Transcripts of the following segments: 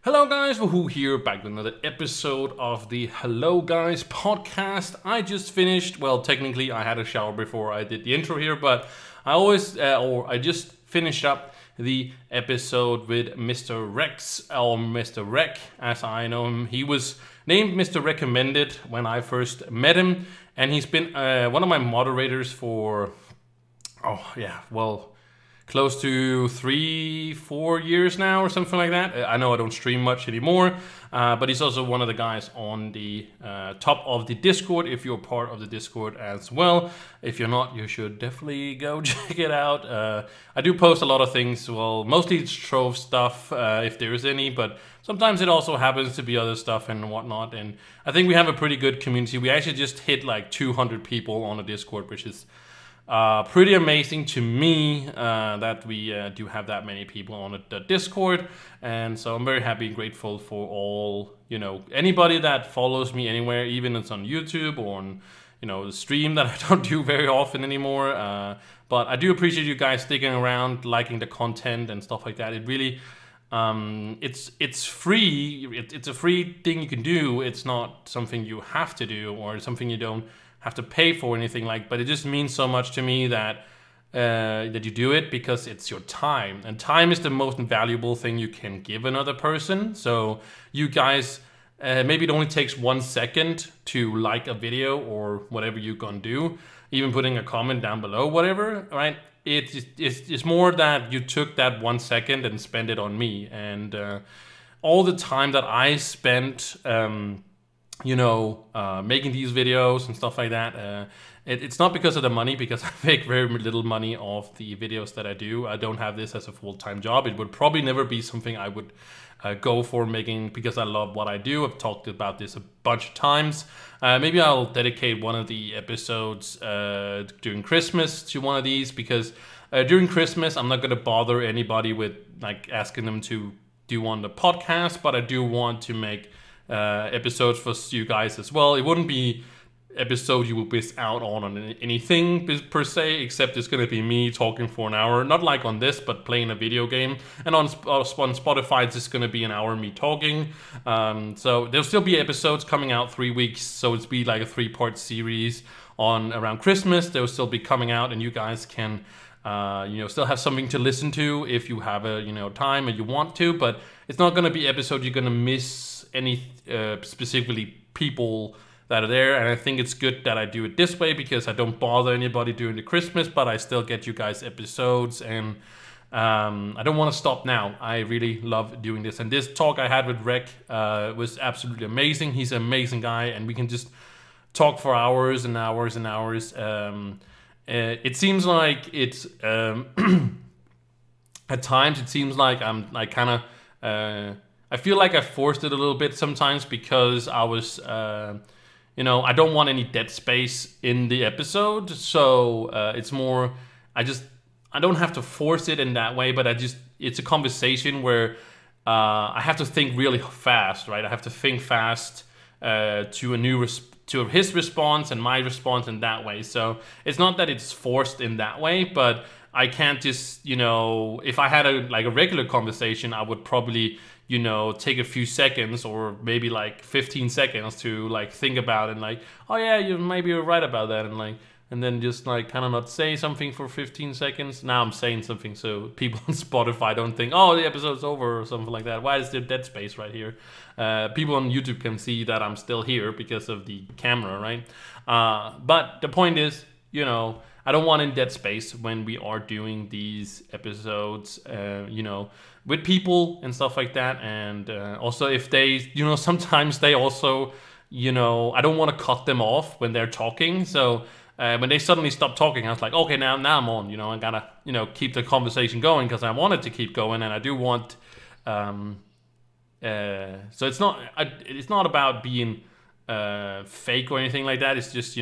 Hello guys, Wahoo here, back with another episode of the Hello Guys podcast. I just finished, well technically I had a shower before I did the intro here, but I just finished up the episode with Mr. Rex, or Mr. Rec as I know him. He was named Mr. Recommended when I first met him, and he's been one of my moderators for, close to 3-4 years now or something like that. I know I don't stream much anymore, but he's also one of the guys on the top of the Discord, if you're part of the Discord as well. If you're not, you should definitely go check it out. I do post a lot of things, well, mostly it's Trove stuff, if there is any, but sometimes it also happens to be other stuff and whatnot, and I think we have a pretty good community. We actually just hit like 200 people on the Discord, which is pretty amazing to me that we do have that many people on the Discord, and so I'm very happy and grateful for all, anybody that follows me anywhere, even if it's on YouTube or on, the stream that I don't do very often anymore. But I do appreciate you guys sticking around, liking the content and stuff like that. It really, it's free. It's a free thing you can do. It's not something you have to do or something you don't have to pay for anything like, but it just means so much to me that that you do it because it's your time, and time is the most valuable thing you can give another person. So you guys, maybe it only takes 1 second to like a video or whatever you're gonna do, even putting a comment down below, whatever, right? It's more that you took that 1 second and spent it on me, and all the time that I spent making these videos and stuff like that. It's not because of the money, because I make very little money off the videos that I do. I don't have this as a full-time job. It would probably never be something I would go for making, because I love what I do. I've talked about this a bunch of times. Maybe I'll dedicate one of the episodes during Christmas to one of these, because during Christmas I'm not going to bother anybody with like asking them to do on the podcast, but I do want to make episodes for you guys as well. It wouldn't be episode you will miss out on anything per se, except it's gonna be me talking for an hour, not like on this, but playing a video game. And on Spotify it's just gonna be an hour me talking. So there'll still be episodes coming out 3 weeks, so it's be like a 3-part series on around Christmas. They'll still be coming out, and you guys can still have something to listen to if you have a time and you want to. But it's not gonna be episode you're gonna miss any specifically people that are there. And I think it's good that I do it this way, because I don't bother anybody during the Christmas, but I still get you guys episodes, and I don't want to stop now. I really love doing this, and this talk I had with Rec was absolutely amazing. He's an amazing guy, and we can just talk for hours and hours and hours. It seems like it's at times it seems like I'm like kind of I feel like I forced it a little bit sometimes, because I was, I don't want any dead space in the episode. So it's more, I don't have to force it in that way, but it's a conversation where I have to think really fast, right? I have to think fast to his response and my response in that way. So it's not that it's forced in that way, but I can't just, if I had a regular conversation, I would probably take a few seconds, or maybe like 15 seconds to like think about it, and like, oh yeah, maybe you're right about that, and then just like kind of not say something for 15 seconds. Now I'm saying something so people on Spotify don't think, oh, the episode's over or something like that. Why is there dead space right here? People on YouTube can see that I'm still here because of the camera, right? But the point is, I don't want in dead space when we are doing these episodes, with people and stuff like that. And also if they, sometimes they also, I don't want to cut them off when they're talking. So when they suddenly stop talking, I was like, okay, now I'm on, I gotta, keep the conversation going, because I want it to keep going. And I do want, so it's not about being fake or anything like that. It's just,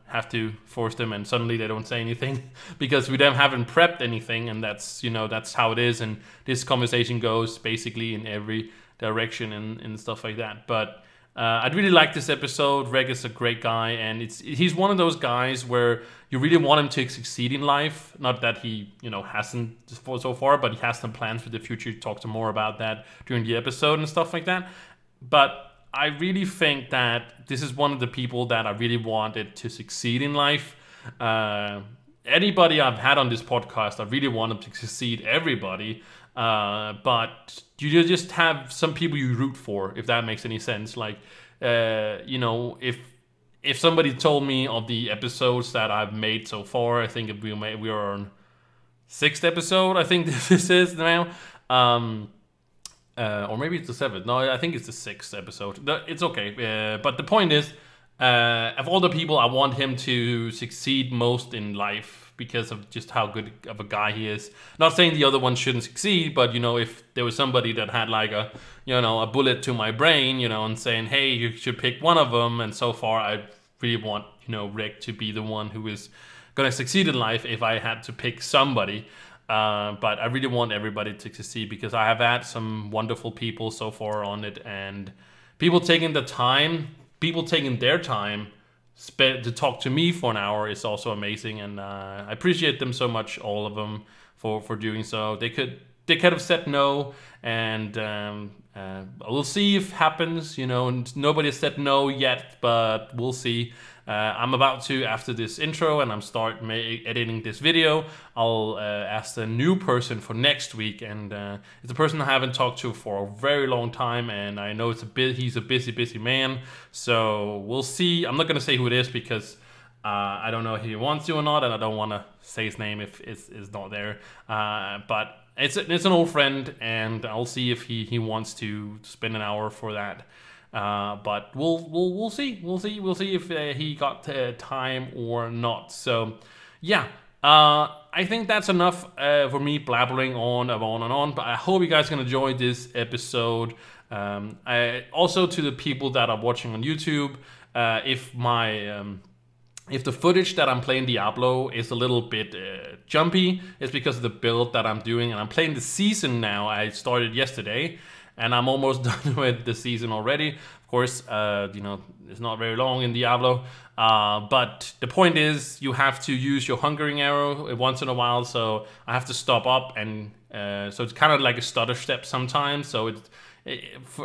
have to force them, and suddenly they don't say anything because we haven't prepped anything, and that's that's how it is. And this conversation goes basically in every direction and stuff like that. But I'd really like this episode. Reg is a great guy, and he's one of those guys where you really want him to succeed in life. Not that he, hasn't so far, but he has some plans for the future. He talks more about that during the episode and stuff like that. But I really think that this is one of the people that I really wanted to succeed in life. Anybody I've had on this podcast, I really want them to succeed. Everybody. But you just have some people you root for, if that makes any sense. Like, if somebody told me of the episodes that I've made so far, I think we are on 6th episode. I think this is now, or maybe it's the 7th. No, I think it's the 6th episode. It's okay. But the point is, of all the people, I want him to succeed most in life, because of just how good of a guy he is. Not saying the other one shouldn't succeed, but if there was somebody that had like a bullet to my brain, and saying, hey, you should pick one of them. And so far, I really want, Rick to be the one who is going to succeed in life if I had to pick somebody. But I really want everybody to succeed, because I have had some wonderful people so far on it, and people taking their time to talk to me for an hour is also amazing, and I appreciate them so much, all of them, for doing so. They could have said no, and we'll see if it happens. Nobody has said no yet, but we'll see. I'm about to, after this intro, and I'm editing this video, I'll ask a new person for next week, and it's a person I haven't talked to for a very long time, and I know he's a busy man, so we'll see. I'm not gonna say who it is, because I don't know if he wants to or not, and I don't want to say his name if it's not there. But it's an old friend, and I'll see if he wants to spend an hour for that. But we'll see. We'll see if he got time or not. So yeah, I think that's enough for me blabbering on and on. But I hope you guys can enjoy this episode. I also, to the people that are watching on YouTube, if the footage that I'm playing Diablo is a little bit jumpy, it's because of the build that I'm doing, and I'm playing the season now. I started yesterday, and I'm almost done with the season already. Of course, it's not very long in Diablo, but the point is, you have to use your hungering arrow once in a while, so I have to stop up, and so it's kind of like a stutter step sometimes. So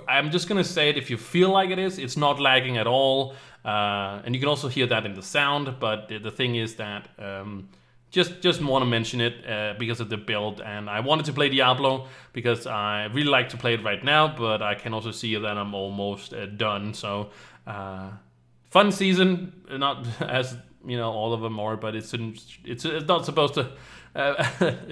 I'm just gonna say it, if you feel like it's not lagging at all, and you can also hear that in the sound. But the thing is that just want to mention it because of the build, and I wanted to play Diablo because I really like to play it right now, but I can also see that I'm almost done. So fun season, not as all of them are, but it's not supposed to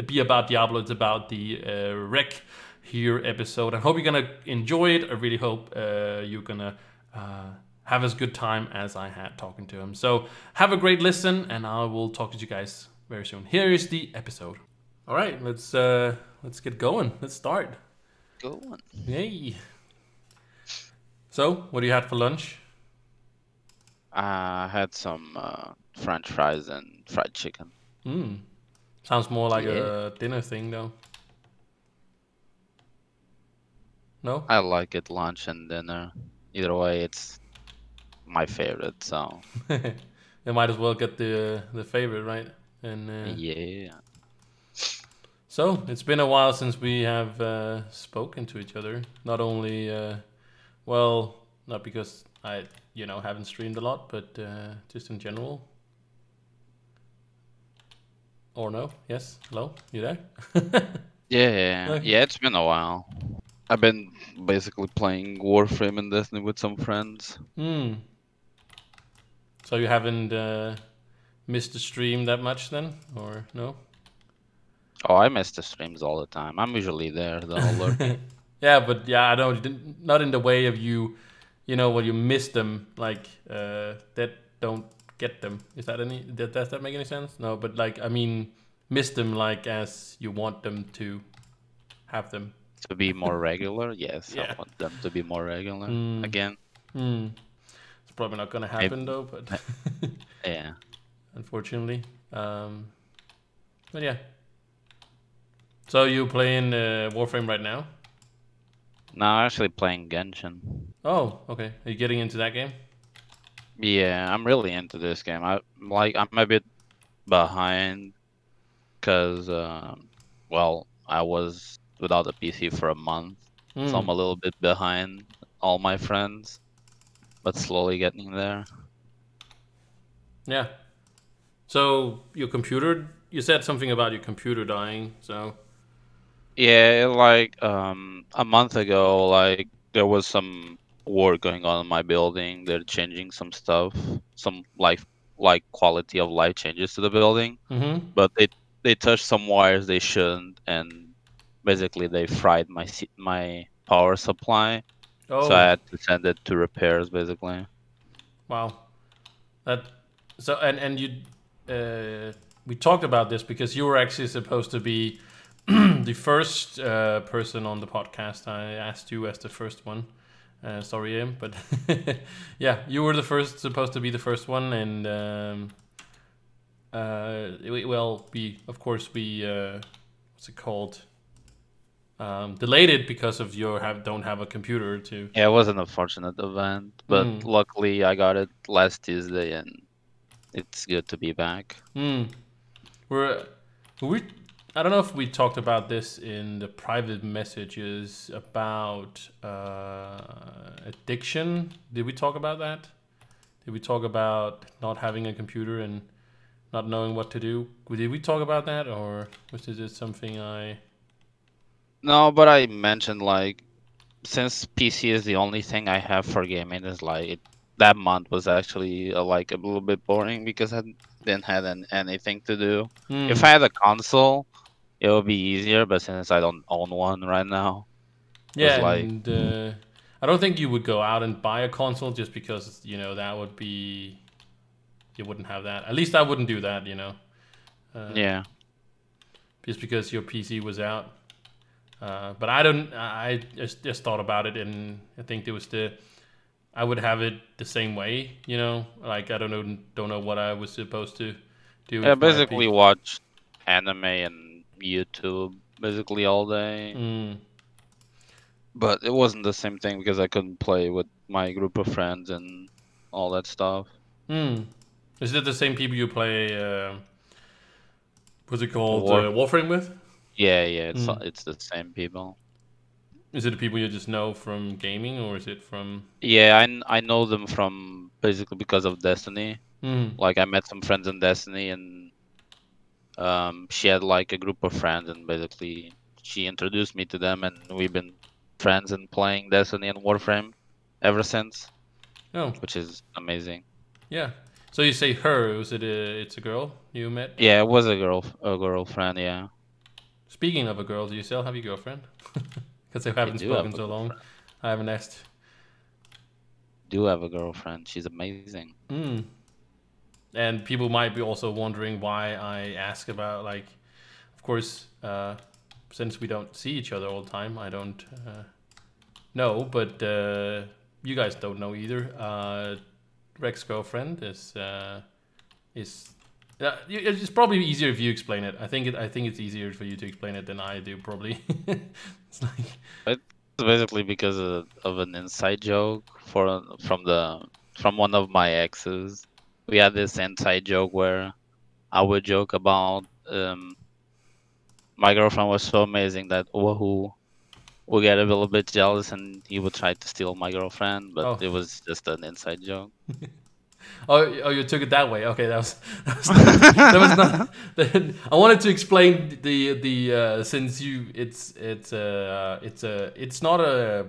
be about Diablo. It's about the Wreck here episode. I hope you're gonna enjoy it. I really hope you're gonna have as good time as I had talking to him. So have a great listen, and I will talk to you guys very soon. Here is the episode. All right, let's get going. Let's start. Go on. Yay. So, what do you had for lunch? I had some French fries and fried chicken. Sounds more like a dinner thing, though. No? I like it, lunch and dinner. Either way, it's my favorite. So you might as well get the favorite, right? And yeah. So it's been a while since we have spoken to each other. Not only, not because I haven't streamed a lot, but just in general. Or no? Yes? Hello? You there? Yeah. Okay. Yeah, it's been a while. I've been basically playing Warframe and Destiny with some friends. So you haven't missed the stream that much then, or no? Oh, I miss the streams all the time. I'm usually there, though. Yeah, but I don't. Not in the way of you. When you miss them, like that don't get them. Does that make any sense? No, but miss them like as you want them to have them. To be more regular? Yes, Yeah. I want them to be more regular again. It's probably not gonna happen though, but yeah. Unfortunately. But yeah. So you playing Warframe right now? No, I'm actually playing Genshin. Oh, okay. Are you getting into that game? Yeah, I'm really into this game. I'm a bit behind because well, I was without a PC for a month, so Hmm. I'm a little bit behind all my friends, but slowly getting there. Yeah. So your computer, you said something about your computer dying. So. Yeah, like a month ago, like there was some work going on in my building. They're changing some stuff, some like quality of life changes to the building, Mm-hmm. but they touched some wires they shouldn't, and basically they fried my power supply. So I Oh, had to send it to repairs, basically. wow. That. So and you, we talked about this because you were actually supposed to be the first person on the podcast. I asked you as the first one. Sorry, Ian, but yeah, you were the first, supposed to be the first one, and well, we of course we what's it called? Delayed it because of your don't have a computer to. Yeah, it was an unfortunate event, but Mm, luckily I got it last Tuesday, and it's good to be back. mm. We're we. I don't know if we talked about this in the private messages about addiction. Did we talk about that? Did we talk about not having a computer and not knowing what to do? Did we talk about that, or was this something I? No, but I mentioned like since PC is the only thing I have for gaming, is like that month was actually like a little bit boring because I didn't have anything to do. If Hmm. I had a console, it would be easier, but since I don't own one right now, it was Yeah, like and I don't think you would go out and buy a console just because that would be, you wouldn't have that. At least I wouldn't do that. Uh, yeah. just because your PC was out. But I don't. I just thought about it, and I think it was I would have it the same way. Like I don't know what I was supposed to do I if my basically P. watched anime and YouTube basically all day, Mm, but it wasn't the same thing because I couldn't play with my group of friends and all that stuff. mm. Is it the same people you play? What's it called? War, Warframe with? yeah, Mm. it's the same people. Is it the people you just know from gaming, or is it from? Yeah, I know them from basically because of Destiny. Mm. Like I met some friends in Destiny, and she had like a group of friends, and basically she introduced me to them, and we've been friends and playing Destiny and Warframe ever since, Oh, which is amazing. yeah. So you say her? Was it it's a girl you met? Yeah, it was a girlfriend. Yeah, Speaking of a girl, do you still have your girlfriend? Because I I haven't do have spoken a so long. girlfriend. I haven't asked. Do have a girlfriend. She's amazing. Mm. And people might be also wondering why I ask about, like, of course, since we don't see each other all the time, I don't know, but you guys don't know either. Rex's girlfriend is it's probably easier if you explain it. I think it's easier for you to explain it than I do, probably. It's like. It's basically because of an inside joke from one of my exes. We had this inside joke where I would joke about my girlfriend was so amazing that Wahoo would get a little bit jealous and he would try to steal my girlfriend, but Oh. it was just an inside joke. Oh, you took it that way. Okay, that was not. I wanted to explain the since you it's not a.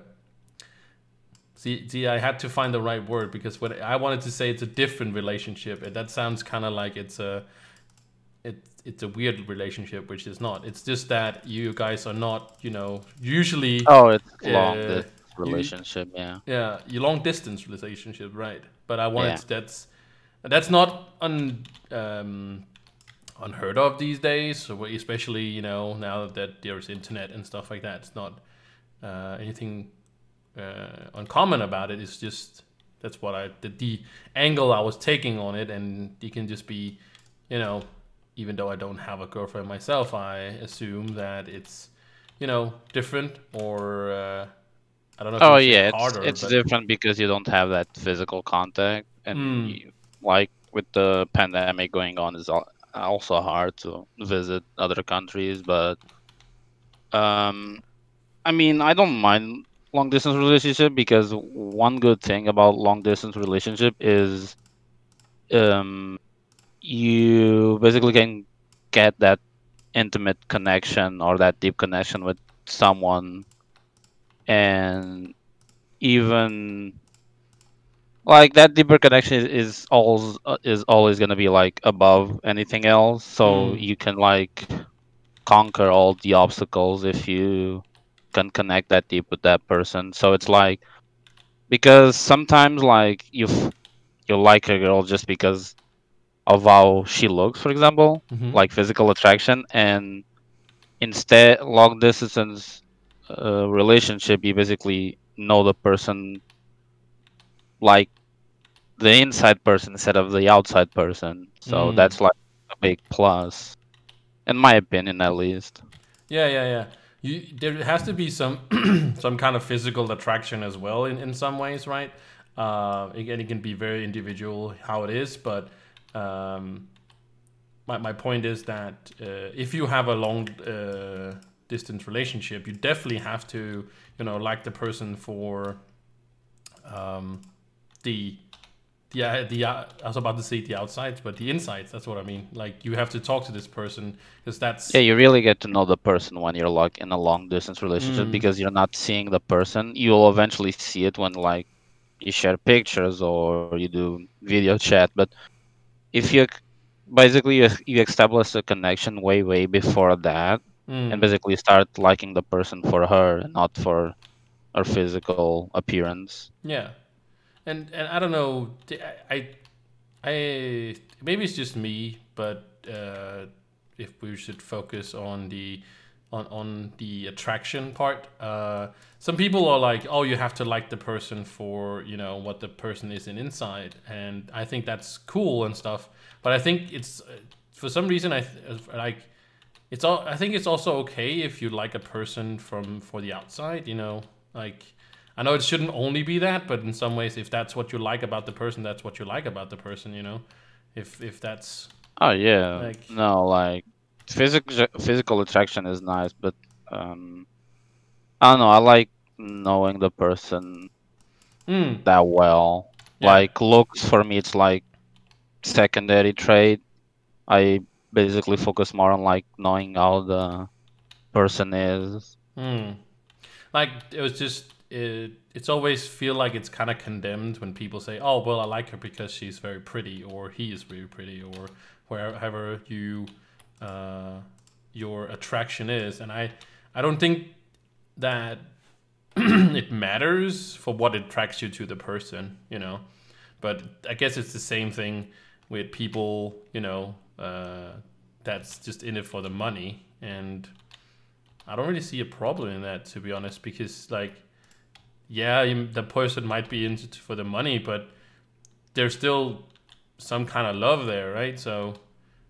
See, I had to find the right word because when I wanted to say it's a different relationship, and that sounds kind of like it's a weird relationship, which is not. It's just that you guys are not, usually, Oh, it's long uh, distance you relationship, yeah. yeah, you long distance relationship, right? But I wanted Yeah. that's not unheard of these days, so especially now that there's internet and stuff like that. It's not anything uncommon about it. It's just that's what the angle I was taking on it, and it can just be, even though I don't have a girlfriend myself, I assume that it's different or I don't know if you Oh would say yeah, harder, it's but different because you don't have that physical contact, and mm, you, like with the pandemic going on, it's also hard to visit other countries. But um, I mean, I don't mind long distance relationship because one good thing about long distance relationship is um you basically can get that intimate connection or that deep connection with someone, and even like that deeper connection is always gonna be like above anything else. So mm, you can like conquer all the obstacles if you can connect that deep with that person. So it's like because sometimes like you like a girl just because of how she looks, for example, mm-hmm. like physical attraction, and instead long distance relationship, you basically know the person like the inside person instead of the outside person. So Mm. that's like a big plus, in my opinion, at least. Yeah, yeah, yeah. There has to be some some kind of physical attraction as well in some ways, right? Again, it can be very individual how it is, but um, my point is that if you have a long distance relationship, you definitely have to, like the person for um, the I was about to say the outsides, but the insides. That's what I mean. Like you have to talk to this person because Yeah, that's. you really get to know the person when you're like in a long distance relationship Mm, because you're not seeing the person. You'll eventually see it when like you share pictures or you do video chat. But if you basically you establish a connection way before that, and mm, basically start liking the person for her and not for her physical appearance. yeah, and I don't know. I maybe it's just me, but if we should focus on the attraction part, some people are like, oh, you have to like the person for what the person is inside, and I think that's cool and stuff. But I think it's for some reason like it's all. I think it's also okay if you like a person for the outside. Like I know it shouldn't only be that, but in some ways, if that's what you like about the person, that's what you like about the person. If that's Oh yeah, like, no, like physical attraction is nice, but um, I don't know. I like knowing the person hmm, that well. yeah, Like looks for me, it's like secondary trait. I basically focus more on like knowing how the person is. hmm. Like it was just it's always feel like it's kind of condemned when people say, "Oh, well, I like her because she's very pretty," or "He is very pretty," or wherever uh, your attraction is. And I don't think that it matters for what attracts you to the person. But I guess it's the same thing with people, that's just in it for the money. And I don't really see a problem in that, to be honest, because like, yeah, the person might be into it for the money, but there's still some kind of love there, right? So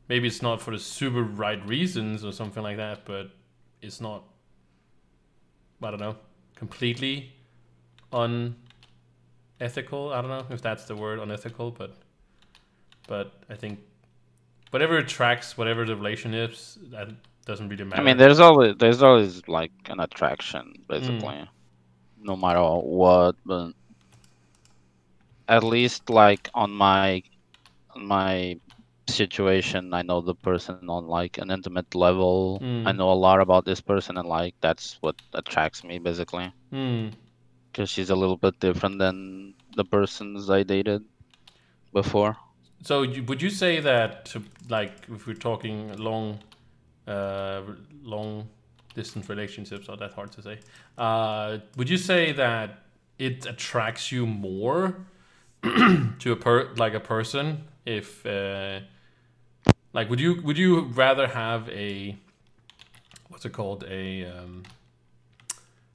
maybe it's not for the super right reasons or something like that, but it's not, I don't know, completely unethical. I don't know if that's the word, unethical, but I think whatever attracts whatever the relation is, that doesn't really I mean, matter. there's always like an attraction, Mm, basically, no matter what. But at least like on my situation, I know the person on like an intimate level. I mm, know a lot about this person, and like that's what attracts me basically, mm. because she's a little bit different than the persons I dated before. So would you say that, like, if we're talking uh, long distance relationships, are that hard to say? Would you say that it attracts you more to like a person if like would you rather have a, what's it called, a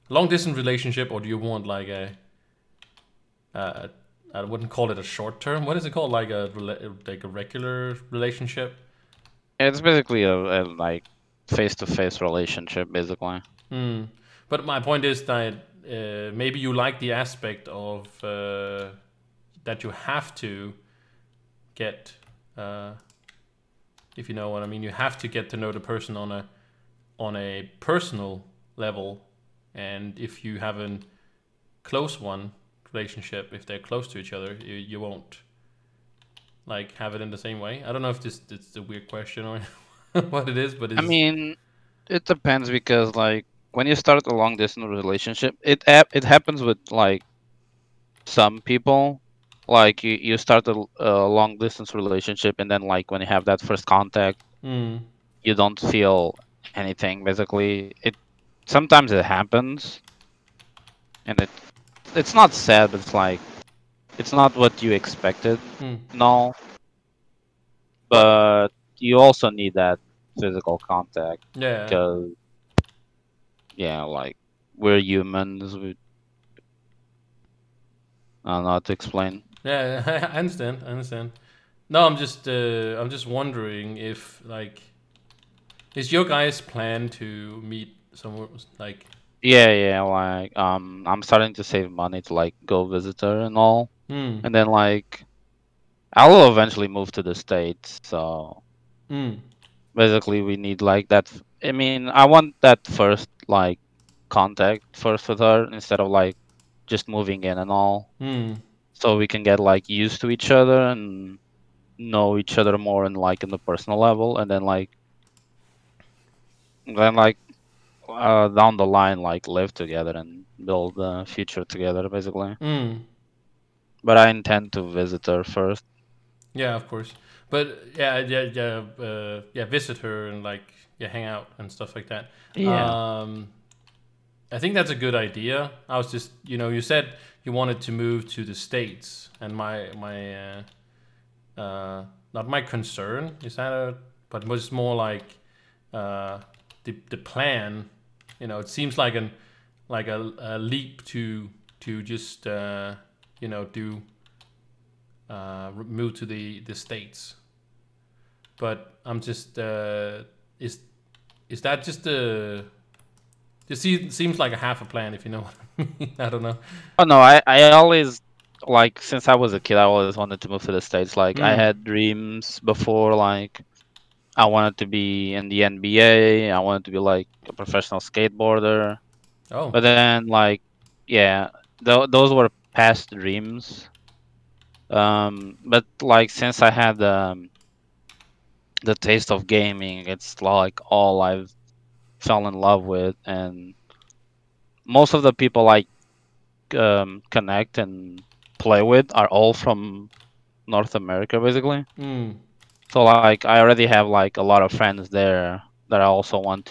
long distance relationship, or do you want like a I wouldn't call it a short term. What is it called? Like a regular relationship? It's basically a like face-to-face relationship, basically. Hmm. But my point is that maybe you like the aspect of that you have to get, if you know what I mean. You have to get to know the person on a personal level, and if you have a close one relationship, if they're close to each other, you won't like have it in the same way. I don't know if this it's a weird question or what it is, but I it's mean, it depends because like when you start a long distance relationship, it happens with like some people. Like you start a long distance relationship, and then like when you have that first contact, mm, you don't feel anything. Basically, it sometimes it happens, and it's not sad, but it's like it's not what you expected. mm, No, but you also need that physical contact yeah, because yeah, like we're humans. I don't know how to explain. yeah. I understand. I understand. No, I'm just wondering if like is your guys' plan to meet somewhere like Yeah, yeah, like I'm starting to save money to like go visit her and all, mm, and then like I will eventually move to the States. So mm, basically, we need like that. I mean, I want that first like contact first with her instead of like just moving in and all, mm, so we can get like used to each other and know each other more and like in the personal level, and then like down the line like live together and build a future together basically. mm. But I intend to visit her first. Yeah, of course. But yeah, yeah, visit her and like yeah, hang out and stuff like that. Yeah. Um, I think that's a good idea. I was just, you said you wanted to move to the States, and not my concern is that, but was more like uh, the plan. It seems like a leap to just do move to the States. But I'm just is that just a seems like a half a plan, if you know what I mean. I don't know. Oh no, I always like since I was a kid I always wanted to move to the States. Like I Mm. had dreams before, like I wanted to be in the NBA, I wanted to be like a professional skateboarder. Oh. But then like yeah, those were past dreams. But like since I had the taste of gaming, it's like all I've fell in love with, and most of the people I connect and play with are all from North America, basically. Mm. So like I already have like a lot of friends there that I also want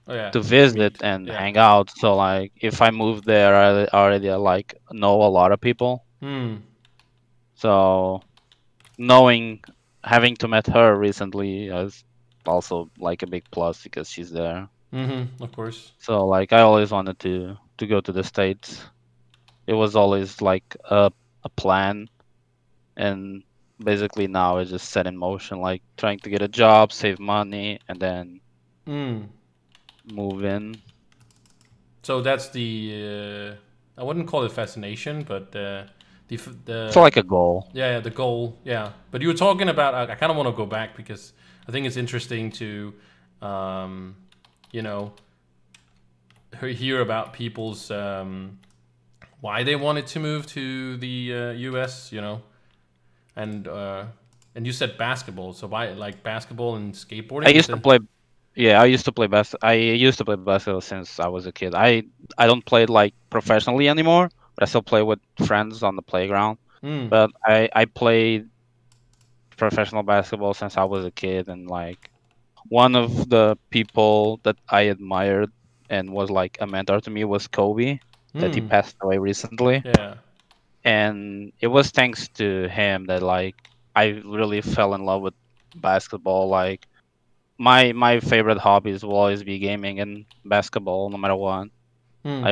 Oh yeah. to visit Meet. and Yeah. hang out. So like if I move there, I already like know a lot of people. Mm. So knowing having to met her recently is also like a big plus because she's there. Mm-hmm. Of course. So like I always wanted to go to the States. It was always like a plan, and basically now it's just set in motion, like trying to get a job, save money, and then Mm. move in. So that's the I wouldn't call it fascination, but It's the like a goal. yeah, the goal, yeah. But you were talking about I kind of want to go back because I think it's interesting to um, you know hear about people's why they wanted to move to the U.S. And you said basketball, so why like basketball and I skateboarding? Is used to it? play. Yeah, I used to play basketball since I was a kid. I don't play it like professionally anymore, but I still play with friends on the playground. Mm, But I played professional basketball since I was a kid, and like one of the people that I admired and was like a mentor to me was Kobe, that he mm, passed away recently. yeah. And it was thanks to him that like I really fell in love with basketball. Like my favorite hobbies will always be gaming and basketball, no matter what. Mm,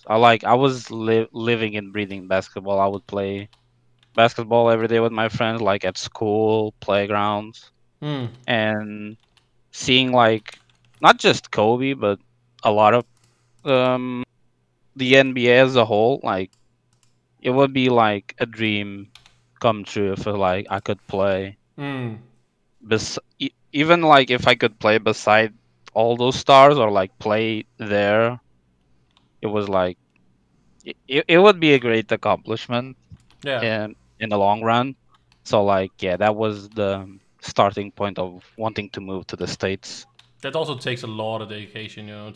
I was living and breathing basketball. I would play basketball every day with my friends, like at school, playgrounds, mm, and seeing like not just Kobe, but a lot of um the NBA as a whole, like it would be like a dream come true if like I could play. Mm. Even like if I could play beside all those stars or like play there, it was like it would be a great accomplishment Yeah. in the long run. So like yeah, that was the starting point of wanting to move to the States. That also takes a lot of dedication, you know,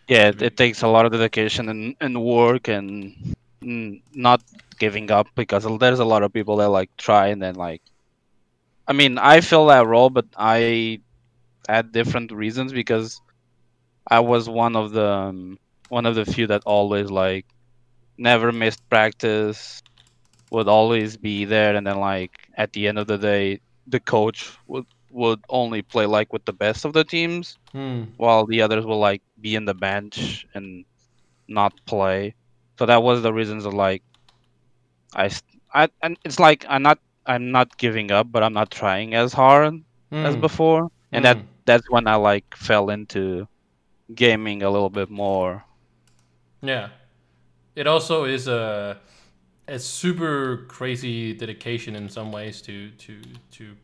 Yeah, to be. it takes a lot of dedication and work and not giving up because there's a lot of people that like try and then like I mean I fill that role, but I had different reasons because I was one of the few that always like never missed practice, would always be there, and then like at the end of the day, the coach would only play like with the best of the teams, Hmm. while the others will like be in the bench and not play. So that was the reasons of like and it's like I'm not giving up, but I'm not trying as hard as Hmm. before, and Hmm. that's when I like fell into gaming a little bit more. Yeah. It also is a super crazy dedication in some ways to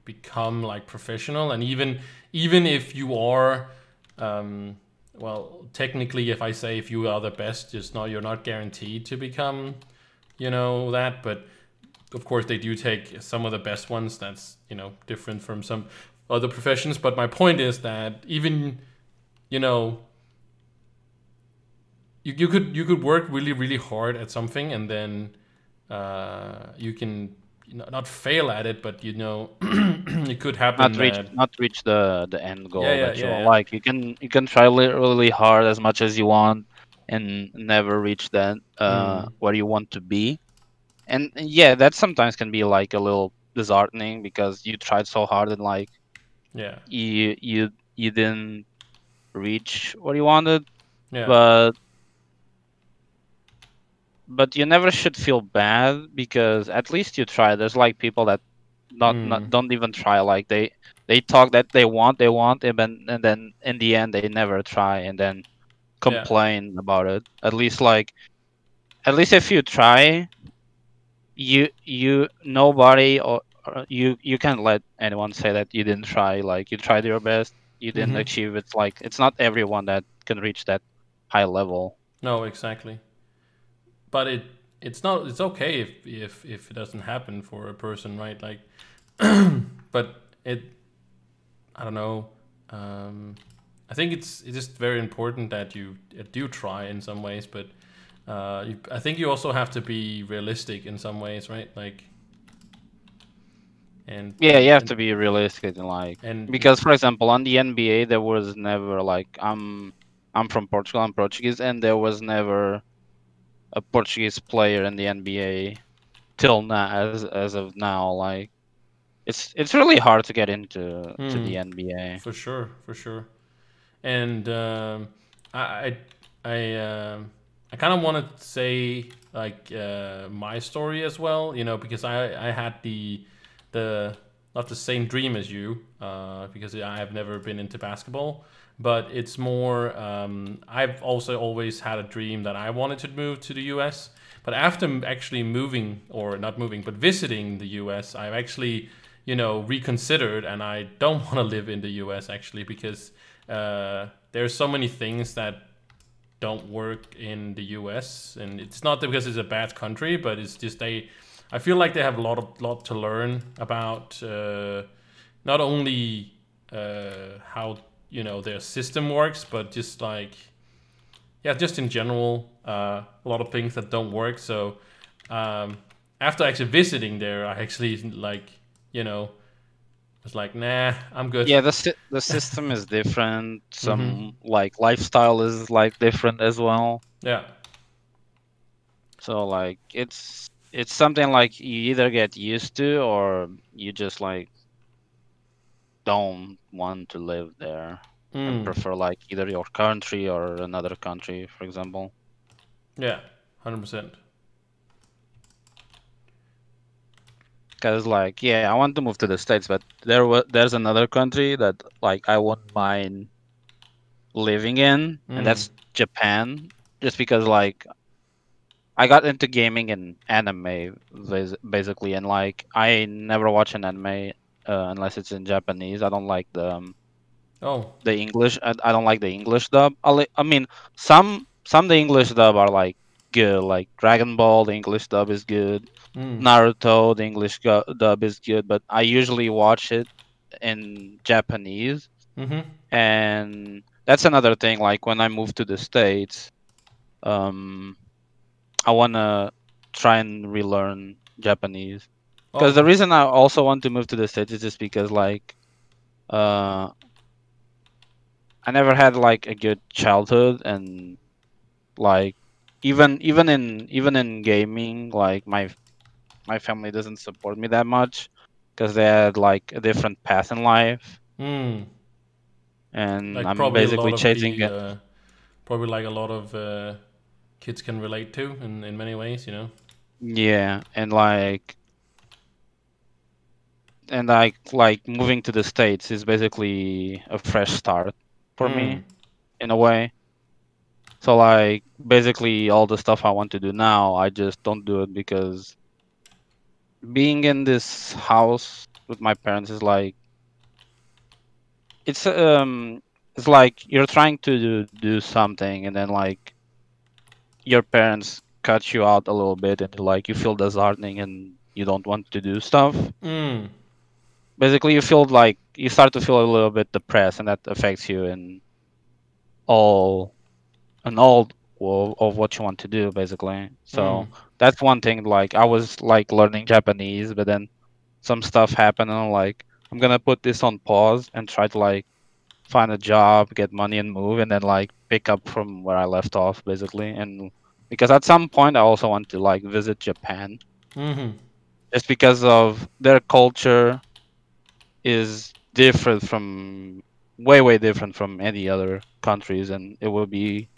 become like professional, and even if you are um well, technically, if I say if you are the best, just not you're not guaranteed to become, you know, that. But of course they do take some of the best ones. That's, you know, different from some other professions. But my point is that even, you know, you could work really really hard at something, and then you can, you know, not fail at it, but, you know, it could happen that. Not reach the end Yeah, goal yeah, that you yeah, want. yeah. Like you can try really hard as much as you want and never reach that Mm, where you want to be. And yeah, that sometimes can be like a little disheartening because you tried so hard and like yeah, you didn't reach what you wanted, yeah. but you never should feel bad because at least you try. There's like people that Mm, don't even try. Like they talk that they want, and then in the end they never try, and then yeah. complain about it. At least if you try, you nobody or you can't let anyone say that you didn't try. Like you tried your best, you didn't Mm-hmm. achieve. It's like it's not everyone that can reach that high level. No, exactly. But it's not, it's okay if it doesn't happen for a person, right? Like, but it, I don't know. Um, I think it's just very important that you do try in some ways, but I think you also have to be realistic in some ways, right? Like, and Yeah, and you have and to be realistic and like and because for example on the NBA there was never like I'm from Portugal, I'm Portuguese, and there was never a Portuguese player in the NBA till now as of now. Like it's really hard to get into to mm, the NBA. for sure, for sure. And I I kind of want to say like my story as well, you know, because I had the not the same dream as you, because I have never been into basketball, but it's more, I've also always had a dream that I wanted to move to the U.S. But after actually moving, or not moving, but visiting the U.S., I've actually, you know, reconsidered, and I don't want to live in the U.S. actually, because there's so many things that don't work in the U.S. And it's not because it's a bad country, but it's just I feel like they have a lot to learn about, not only how, you know, their system works, but just like, yeah, just in general, a lot of things that don't work. So um, after actually visiting there, I actually, like, you know, was like, nah, I'm good. Yeah, the system is different. Mm-hmm. Some like lifestyle is like different as well. Yeah. So like it's something like you either get used to or you just like don't want to live there and Mm. prefer like either your country or another country, for example. Yeah. 100%. Because like yeah, I want to move to the States, but there's another country that like I wouldn't mind living in, and Mm. that's Japan. Just because like I got into gaming and anime basically, and like I never watch an anime unless it's in Japanese. I don't like Oh. the English. I don't like the English dub. I mean, some the English dub are like good, like Dragon Ball. The English dub is good. Mm. Naruto, the English dub is good, but I usually watch it in Japanese. Mm-hmm. And that's another thing. Like when I moved to the States, um, I wanna try and relearn Japanese. Because the Okay. reason I also want to move to the States is just because like uh I never had like a good childhood, and like even in gaming, like my family doesn't support me that much because they had like a different path in life, Mm. and Like I'm probably a lot basically of chasing the it. probably like a lot of kids can relate to in many ways, you know. Yeah, and like moving to the States is basically a fresh start for Mm. me in a way. So like basically all the stuff I want to do now, I just don't do it because being in this house with my parents is like it's um it's like you're trying to do something, and then like your parents cut you out a little bit, and like you feel disheartening and you don't want to do stuff. Mm. Basically you feel like you start to feel a little bit depressed, and that affects you in all of what you want to do basically. Mm. So that's one thing. Like I was like learning Japanese, but then some stuff happened, and I'm like, I'm gonna put this on pause and try to like find a job, get money, and move, and then like pick up from where I left off basically. And because at some point I also want to like visit Japan, Mm-hmm. just because of their culture is different from way different from any other countries, and it will be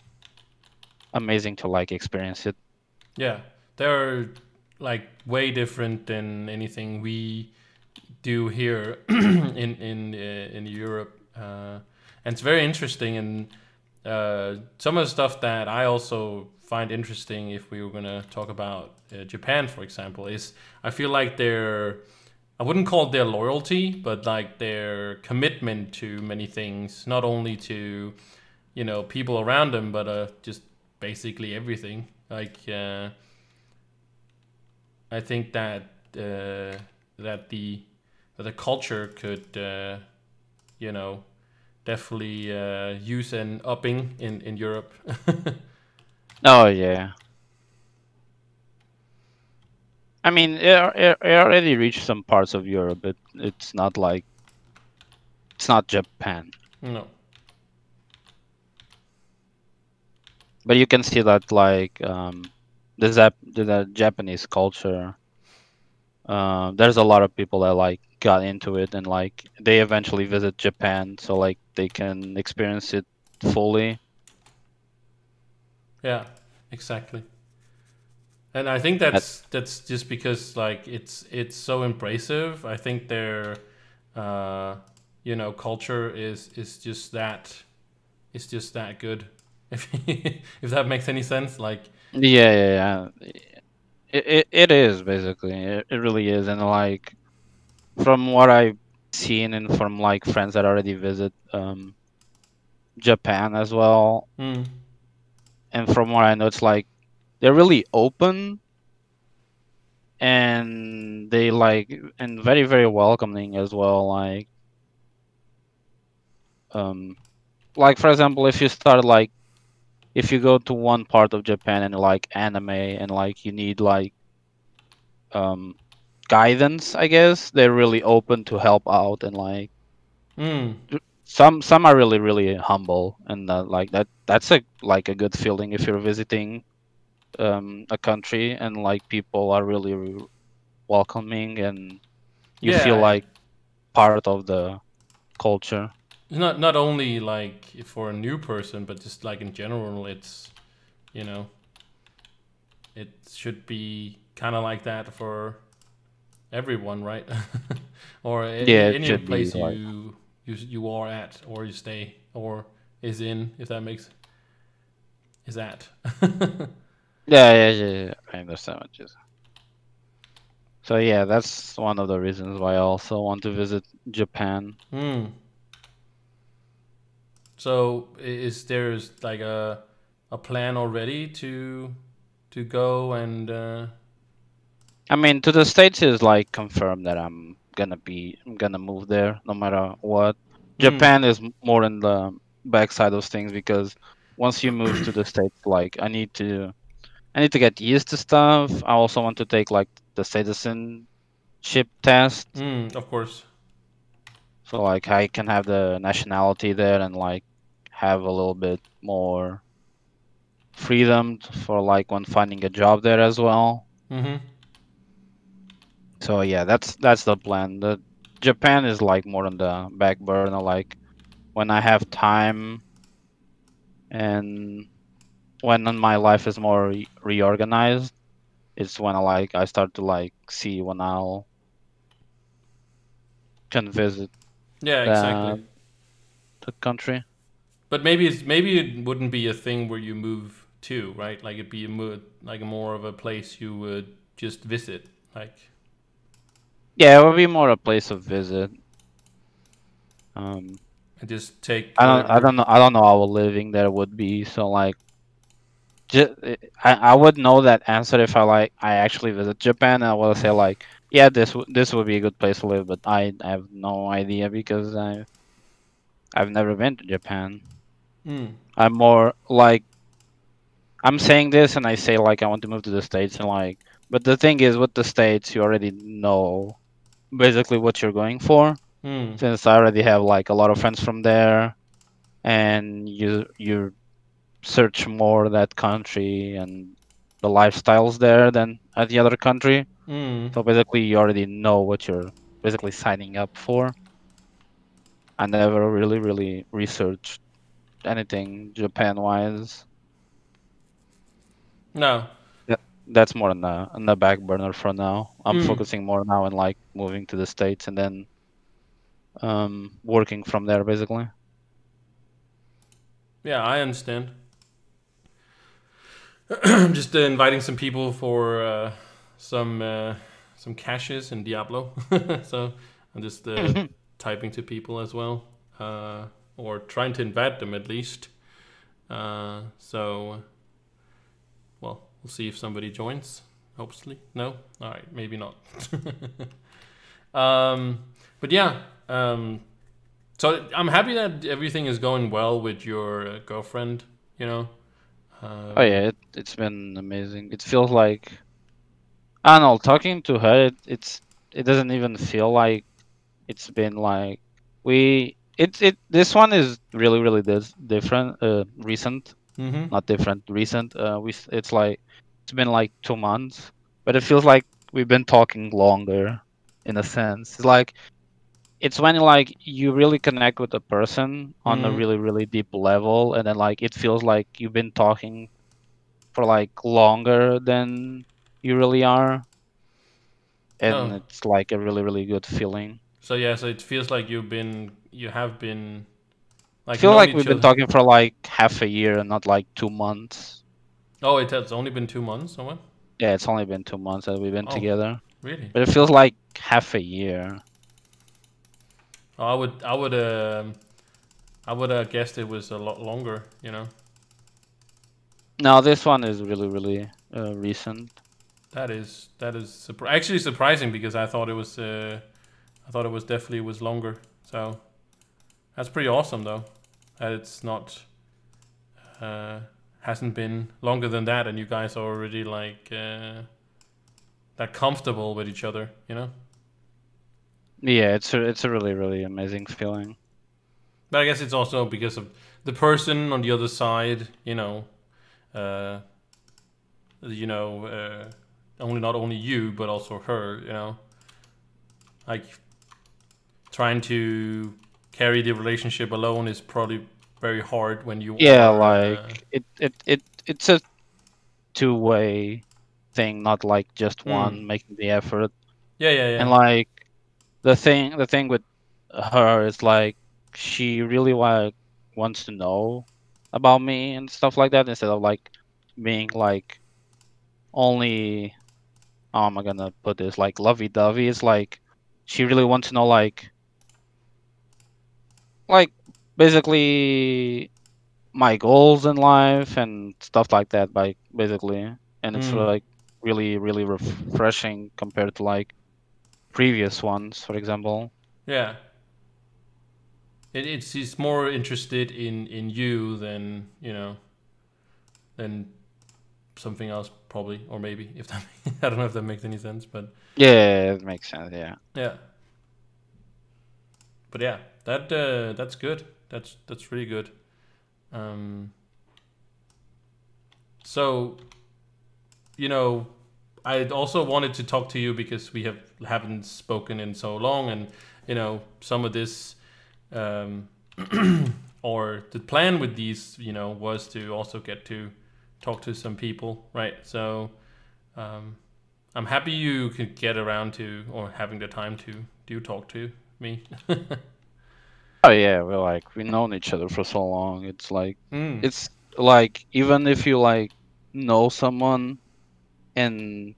amazing to like experience it. Yeah, they're like way different than anything we do here in Europe, and it's very interesting. And some of the stuff that I also find interesting, if we were gonna talk about Japan, for example, is I feel like their I wouldn't call it their loyalty, but like their commitment to many things, not only to people around them, but just basically everything. Like I think that that the culture could you know definitely use an upping in Europe. Oh yeah, I mean it already reached some parts of Europe, but it's not Japan. No. But you can see that like the Japanese culture. There's a lot of people that like got into it, and like they eventually visit Japan so like they can experience it fully. Yeah. Exactly. And I think That that's just because like it's so impressive. I think their uh, culture is just that good. If if that makes any sense, like yeah. It is basically it really is, and like from what I've seen and from like friends that already visit Japan as well, mm, and from what I know, it's like they're really open, and they like and very welcoming as well. Um like for example, if you start like if you go to one part of Japan and you like anime and like you need like um guidance, I guess they're really open to help out, and like mm, some are really humble, and like that's a like a good feeling if you're visiting a country and like people are really welcoming, and you feel yeah. like part of the culture. Not only like for a new person, but just like in general, it's you know it should be kind of like that for everyone, right? Or Yeah, it any should be place like you are at, or you stay, or is in, if that makes is at. Yeah. I understand what you said. So yeah, that's one of the reasons why I also want to visit Japan. Hmm. So is there like a plan already to go and I mean, to the States is like confirmed that I'm gonna move there no matter what. hmm. Japan is more in the backside of things because once you move to the States, like I need to get used to stuff. I also want to take like the citizenship test, Of course. so like I can have the nationality there and like have a little bit more freedom for like when finding a job there as well. Mm-hmm. So yeah, that's the plan. The Japan is like more on the back burner. Like when I have time and when my life is more reorganized, it's when I start to like see when I'll can visit Yeah, exactly. the the country. But maybe it wouldn't be a thing where you move to, right? Like it'd be like a more of a place you would just visit, like Yeah, it would be more a place of visit. Um, and just take whatever. I don't know how living there would be. So like, just, I would know that answer if I actually visit Japan. I will say like, yeah, this would be a good place to live. But I have no idea because I've never been to Japan. Mm. I'm more like I'm saying this and I say like I want to move to the States and like, but the thing is with the States you already know basically what you're going for Mm. since I already have like a lot of friends from there and you search more that country and the lifestyles there than at the other country. Mm. So basically, you already know what you're basically signing up for. I never really researched anything Japan wise. No. That's more on the back burner for now. I'm Mm. focusing more now on like moving to the States and then working from there basically. Yeah, I understand. I'm just inviting some people for some caches in Diablo. So I'm just typing to people as well, or trying to invite them at least. So well, we'll see if somebody joins. Hopefully, no. All right, maybe not. um, but yeah. So I'm happy that everything is going well with your girlfriend. You know. Oh Um, yeah, it's been amazing. It feels like I don't know, talking to her it doesn't even feel like it's been like it this one is really different recent, mm-hmm. not different, recent. It's like it's been like 2 months, but it feels like we've been talking longer in a sense. It's like it's when like you really connect with a person on a Mm-hmm. really deep level and then like it feels like you've been talking for like longer than you really are, and No. it's like a really good feeling. So yeah, so it feels like you have been like Feel known like each we've been other. talking for like half a year and not like 2 months. Oh, it has only been 2 months, or what? Yeah, it's only been 2 months that we've been Oh, together, really? but it feels like half a year. Oh, I would guessed it was a lot longer. You know, Now this one is really recent. actually surprising because I thought it was definitely was longer. So that's pretty awesome though. That it's not uh, hasn't been longer than that, and you guys are already like that comfortable with each other. You know. Yeah, it's a really amazing feeling. But I guess it's also because of the person on the other side, uh, you know, only not only you but also her, like trying to carry the relationship alone is probably very hard when you Yeah, are. like it's a two-way thing, not like just Hmm. one making the effort. Yeah, yeah, And yeah. like the thing with her is like she really wants to know about me and stuff like that instead of like being like only how am I gonna put this, like lovey-dovey. It's like she really wants to know like basically my goals in life and stuff like that, like basically. And it's Mm. like really refreshing compared to like previous ones, for example. Yeah. It's he's more interested in you than than something else probably, or maybe if that I don't know if that makes any sense, but Yeah, it makes sense. Yeah. yeah. But yeah, that's good. That's really good. Um, so you know, I also wanted to talk to you because we haven't spoken in so long, and some of this, um, or the plan with these, was to also get to talk to some people, right? So um, I'm happy you could get around to or having the time to do talk to me. Oh yeah, we've known each other for so long. Mm. It's like even if you like know someone and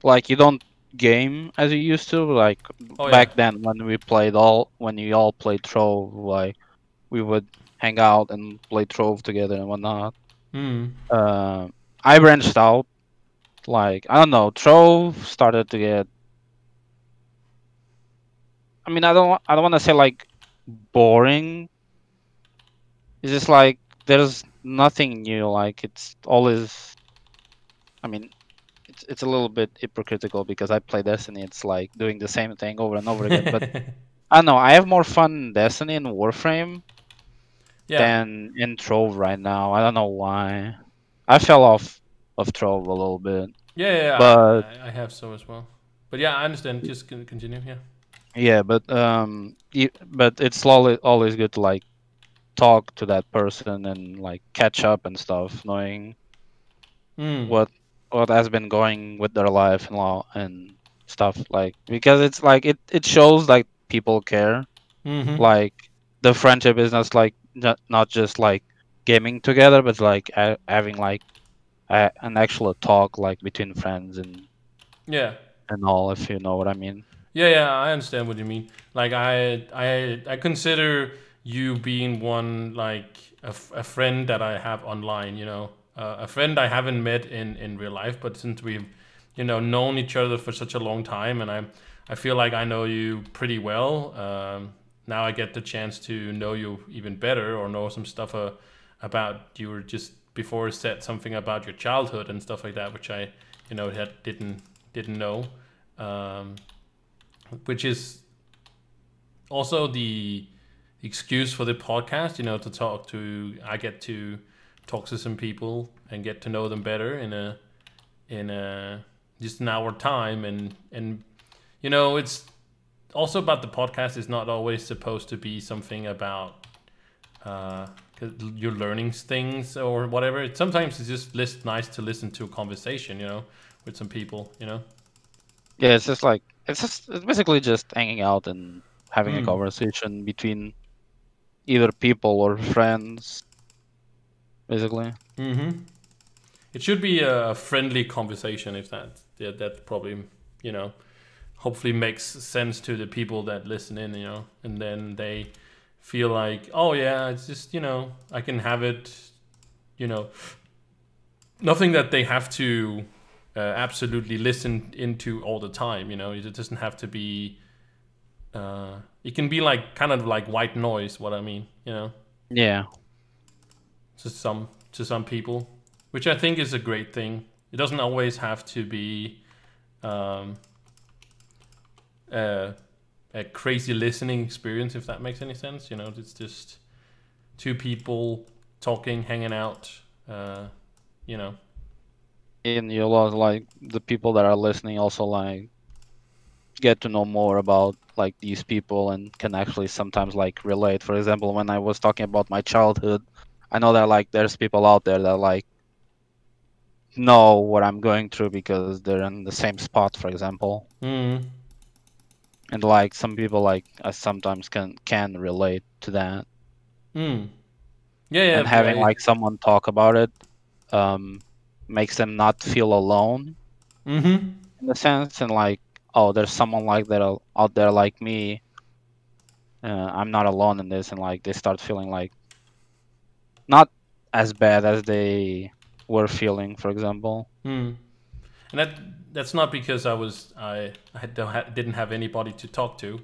like you don't game as you used to, like Oh yeah. back then when we all played Trove, like we would hang out and play Trove together and whatnot. Mm. Uh, I branched out. Like I don't know, Trove started to get. I mean, I don't want to say like boring. It's just like there's nothing new. Like it's always. I mean, it's a little bit hypocritical because I play Destiny. It's like doing the same thing over and over again. But I don't know. I have more fun in Destiny and Warframe Yeah. than in Trove right now. I don't know why. I fell off of Trove a little bit, Yeah, yeah, but I have so as well. But yeah, I understand. Just continue. Yeah. yeah, but it's always good to like talk to that person and like catch up and stuff, knowing Mm. what what has been going with their life and law and stuff, like because it's like it shows like people care. Mm-hmm. Like the friendship is not just like gaming together, but like having like an actual talk like between friends Yeah. and all, if you know what I mean. Yeah, yeah, I understand what you mean. Like I consider you being one like a friend that I have online. A friend I haven't met in real life, but since we've known each other for such a long time, and I feel like I know you pretty well. Now I get the chance to know you even better, or know some stuff about you. Were just before said something about your childhood and stuff like that, which I didn't know. Um, which is also the excuse for the podcast, to talk to. I get to talk to some people and get to know them better in a just an hour time, and it's also about the podcast. Is not always supposed to be something about uh, 'cause you're learning things or whatever. Sometimes it's just nice to listen to a conversation, with some people, Yeah, it's basically just hanging out and having a Mm. conversation between either people or friends, basically. Mm-hmm. It should be a friendly conversation. If that probably you know hopefully makes sense to the people that listen in, and then they feel like, oh yeah, it's just I can have it, you know, nothing that they have to absolutely listen into all the time. It doesn't have to be. It can be like kind of like white noise. What I mean, Yeah. to some people, which I think is a great thing. It doesn't always have to be um, a, a crazy listening experience, if that makes any sense. It's just two people talking, hanging out. Uh, you know. And you lot like the people that are listening also like get to know more about like these people and can actually sometimes like relate. For example, when I was talking about my childhood, I know that like there's people out there that like know what I'm going through because they're in the same spot, for example. Mm, And like some people like I sometimes can relate to that. mm. Yeah, And yeah. having like someone talk about it, um makes them not feel alone Mm-hmm. in a sense, and like, oh, there's someone like that out there like me. I'm not alone in this, and like they start feeling like not as bad as they were feeling, for example. Mm. And that's not because didn't have anybody to talk to.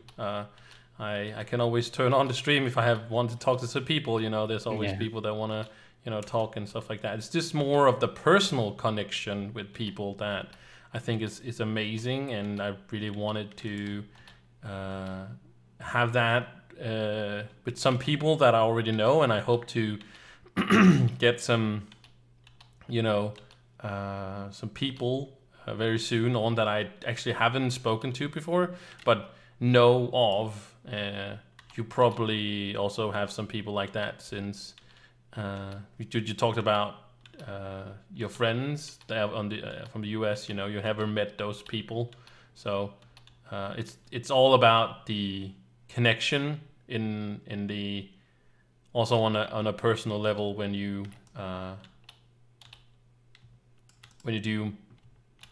I can always turn on the stream if I have want to talk to some people. You know, there's always Yeah. people that want to talk and stuff like that. It's just more of the personal connection with people that I think is amazing, and I really wanted to uh, have that with some people that I already know, and I hope to get some you know, some people very soon on that I actually haven't spoken to before, but know of. You probably also have some people like that, since you talked about your friends that on the from the US. You know, you never met those people, so it's all about the connection in the also on a personal level uh, when you do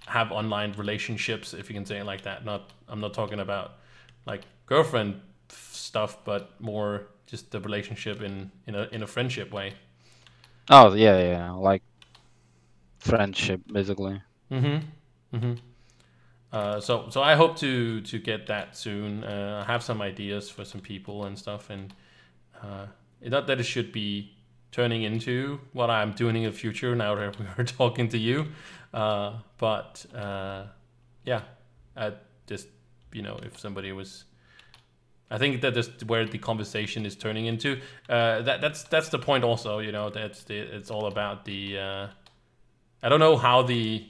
have online relationships, if you can say it like that. Not I'm not talking about like girlfriend stuff, but more just the relationship in a friendship way. Oh yeah, yeah, like friendship basically. Mm-hmm. Mm-hmm. So I hope to get that soon. I have some ideas for some people and stuff, and uh, not that it should be turning into what I'm doing in the future now that we are talking to you, but yeah, I just if somebody was, I think that is where the conversation is turning into. That's the point also. It's all about the. I don't know how the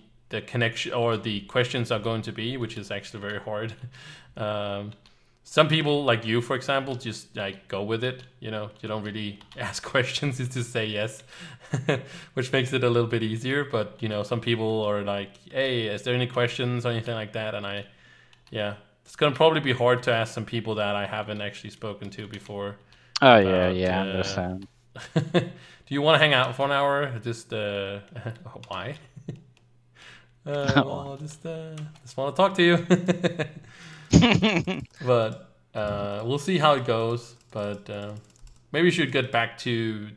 connection or the questions are going to be, which is actually very hard. um, some people like you, for example, just like go with it. You don't really ask questions; it's just say yes, which makes it a little bit easier. But some people are like, "Hey, is there any questions or anything like that?" And yeah, it's gonna probably be hard to ask some people that I haven't actually spoken to before Oh yeah, about. yeah, I understand. Do you want to hang out for an hour? Just why? Well, just want to talk to you. But we'll see how it goes. But maybe we should get back to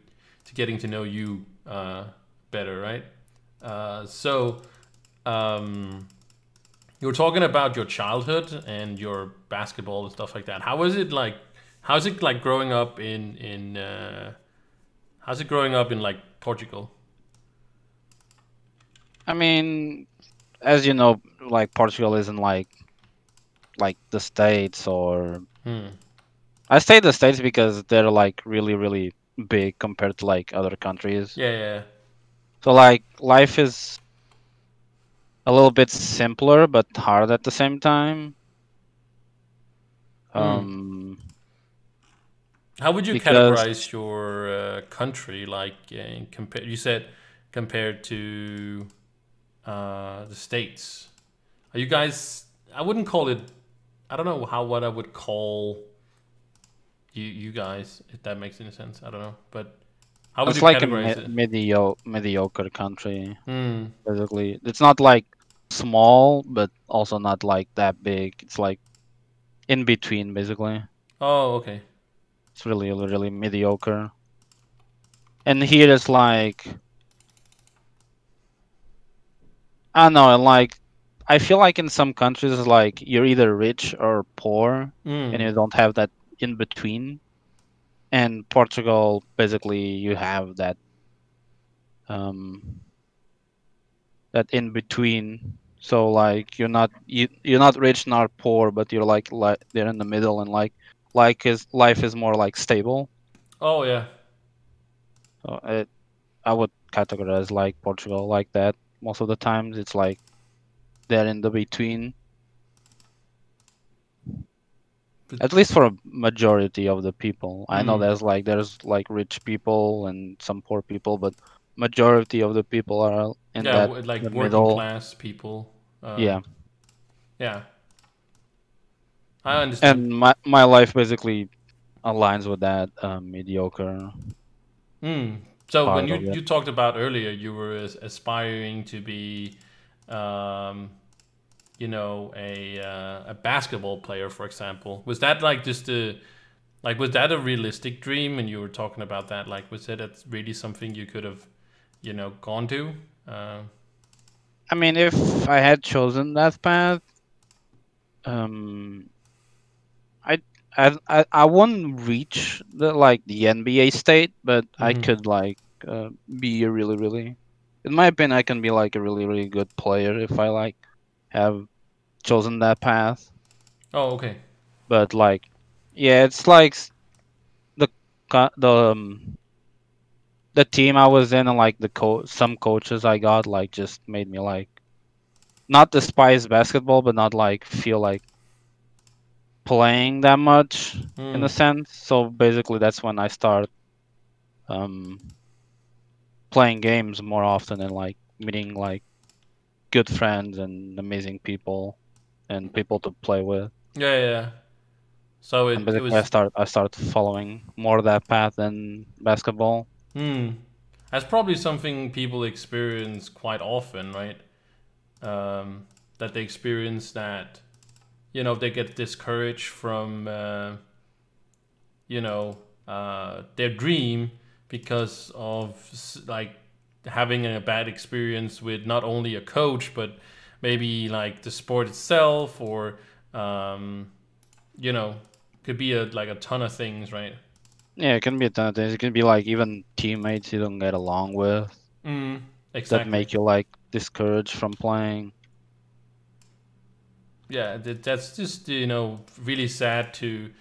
getting to know you better, right? So um, you were talking about your childhood and your basketball and stuff like that. How was it like? How's it like growing up in how's it growing up in like Portugal? I mean, as you know, like Portugal isn't like the States, or Hmm. I say the States because they're like really really big compared to like other countries. Yeah, yeah. So like life is a little bit simpler but hard at the same time. Hmm. Um, How would you because categorize your country? Like, compare? You said compared to the states. Are you guys? I wouldn't call it. I don't know what I would call you guys, if that makes any sense. I don't know, but how would it's you like a categorize it? mediocre country. Hmm. Basically, it's not like small, but also not like that big. It's like in between, basically. Oh, okay. It's really, really mediocre. And here it's like, I don't know, like I feel like in some countries, like you're either rich or poor, and Hmm. you don't have that in between. And Portugal, basically, you have um that in between. So like you're not rich nor poor, but you're like they're in the middle, and like is life is more like stable. Oh yeah. So I would categorize like Portugal like that. Most of the times it's like they're in the between, But, at least for a majority of the people. I know hmm. there's like rich people and some poor people, but majority of the people are in Yeah, that like the working middle. class people. Yeah, Yeah, I understand. and my life basically aligns with that mediocre. Hmm. So when part of it. you talked about earlier, you were aspiring to be, um, you know, a basketball player, for example. Was that like just a like was that a realistic dream? And you were talking about that, like was that really something you could have, you know, gone to? Uh, I mean, if I had chosen that path, um, I I wouldn't reach the NBA state, but I mhm. could be a really, in my opinion, I can be like a really good player if I like have chosen that path. Oh, okay. But like, yeah, it's like the co- the team I was in and like some coaches I got like just made me like not despise basketball, but not like feel like playing that much in a Mm. sense. So basically, that's when I start um playing games more often and like meeting like good friends and amazing people and people to play with. Yeah, yeah, yeah. So And it basically, was. I start following more that path than basketball. Hmm. That's probably something people experience quite often, right? That they experience that, you know, they get discouraged from, you know, their dream because of like having a bad experience with not only a coach, but maybe like the sport itself, or, um, you know, could be like a ton of things, right? Yeah, it can be a ton of things. It can be like even teammates you don't get along with Mm, that exactly. make you like discouraged from playing. Yeah, that's just, you know, really sad to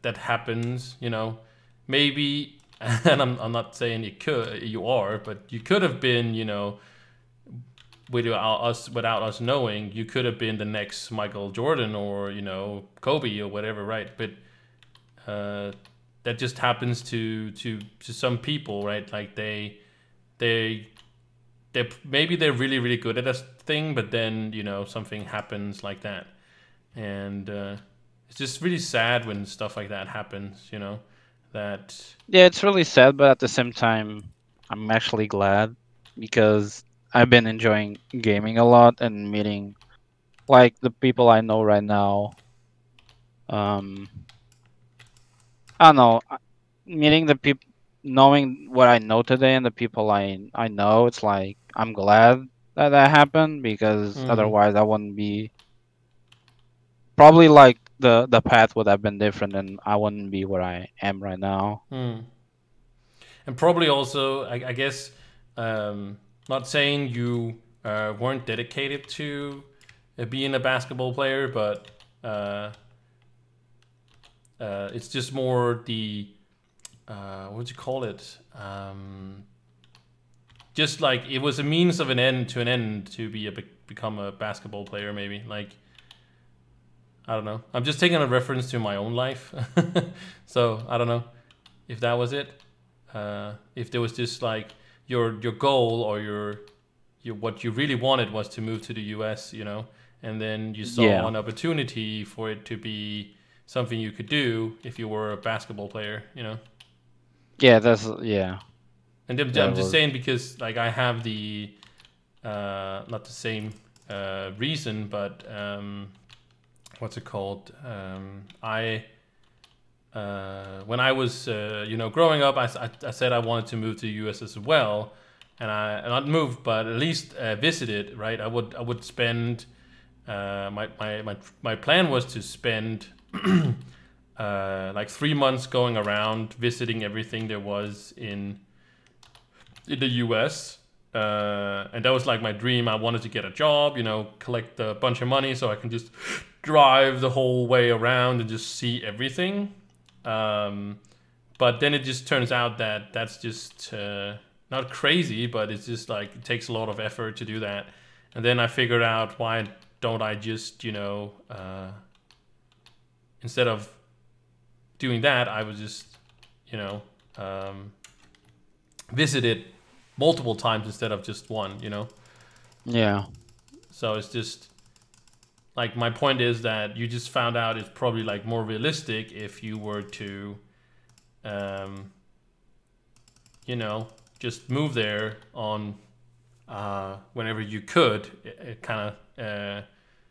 that happens, you know. Maybe, and I'm not saying you are, but you could have been, you know, without us knowing, you could have been the next Michael Jordan, or, you know, Kobe or whatever, right? But uh, that just happens to some people, right? Like they maybe they're really good at a thing, but then, you know, something happens like that, and it's just really sad when stuff like that happens, you know, that. Yeah, it's really sad, but at the same time, I'm actually glad because I've been enjoying gaming a lot and meeting like the people I know right now. Um, I don't know, meeting the people, knowing what I know today and the people I know. It's like I'm glad that that happened because Mm, otherwise I wouldn't be probably like the path would have been different and I wouldn't be where I am right now. mm. And probably also, I guess, not saying you weren't dedicated to being a basketball player, but uh, it's just more the, what do you call it? Just like it was a means of an end to an end to become a basketball player, maybe. Like, I don't know. I'm just taking a reference to my own life, so I don't know if that was it. If there was just like your goal, or your what you really wanted was to move to the U.S., you know, and then you saw Yeah, an opportunity for it to be something you could do if you were a basketball player, you know. yeah, that's yeah, And I'm that just was saying because like I have the, not the same reason, but what's it called? I when I was, you know, growing up, I said I wanted to move to the U.S. as well, and I not move, but at least visit it. Right, I would spend, my plan was to spend like 3 months going around visiting everything there was in the U.S. And that was like my dream. I wanted to get a job, you know, collect a bunch of money so I can just drive the whole way around and just see everything. Um, but then it just turns out that that's just not crazy, but it's just like it takes a lot of effort to do that. And then I figured out, why don't I just, you know, instead of doing that, I was just, you know, um, visit it multiple times instead of just one, you know? yeah, So it's just like, my point is that you just found out it's probably like more realistic if you were to, um, you know, just move there on whenever you could. It kind of